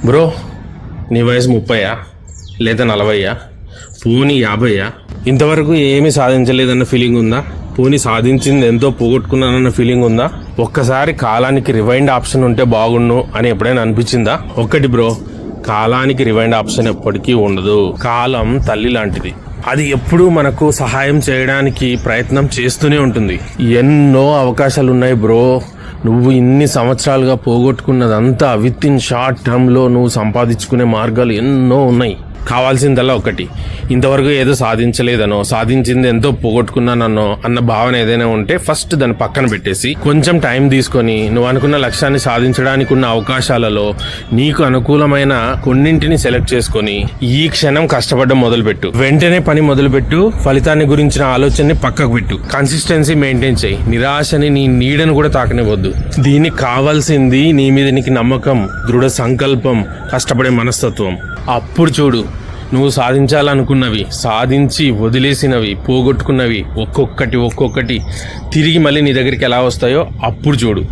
Bro, నీ వయసు 30 లేదా 40 పోనీ 50 ఇంతవరకు ఏమీ సాధించలేదన్న ఫీలింగ్ ఉందా? పోనీ సాధించింది ఎంతో పోగొట్టుకున్నానన్న ఫీలింగ్ ఉందా? ఒక్కసారి కాలానికి రివైండ్ ఆప్షన్ ఉంటే బాగుండు అని ఎప్పుడైనా అనిపించిందా? ఒక్కటి బ్రో, కాలానికి రివైండ్ ఆప్షన్ ఎప్పటికీ ఉండదు. కాలం తల్లి లాంటిది. అది ఎప్పుడూ మనకు సహాయం చేయడానికి ప్రయత్నం చేస్తూనే ఉంటుంది. ఎన్నో అవకాశాలు ఉన్నాయి బ్రో. నువ్వు ఇన్ని సంవత్సరాలుగా పోగొట్టుకున్నదంతా విత్ ఇన్ షార్ట్ టర్మ్లో నువ్వు సంపాదించుకునే మార్గాలు ఎన్నో ఉన్నాయి. కావాల్సిందల్లా ఒకటి, ఇంతవరకు ఏదో సాధించలేదనో సాధించింది ఎంతో పోగొట్టుకున్నానో అన్న భావన ఏదైనా ఉంటే ఫస్ట్ దాన్ని పక్కన పెట్టేసి కొంచెం టైం తీసుకొని నువ్వు అనుకున్న లక్ష్యాన్ని సాధించడానికి ఉన్న అవకాశాలలో నీకు అనుకూలమైన కొన్నింటిని సెలెక్ట్ చేసుకొని ఈ క్షణం కష్టపడడం మొదలుపెట్టు. వెంటనే పని మొదలుపెట్టు. ఫలితాన్ని గురించిన ఆలోచనని పక్కకు పెట్టు. కన్సిస్టెన్సీ మెయింటైన్ చేయి. నిరాశని, నీ నీడను కూడా తాకనివ్వద్దు. దీనికి కావాల్సింది నీ మీద నీకు నమ్మకం, దృఢ సంకల్పం, కష్టపడే మనస్తత్వం. అప్పుడు చూడు, నువ్వు సాధించాలనుకున్నవి, సాధించి వదిలేసినవి, పోగొట్టుకున్నవి ఒక్కొక్కటి తిరిగి మళ్ళీ నీ దగ్గరికి ఎలా వస్తాయో అప్పుడు చూడు.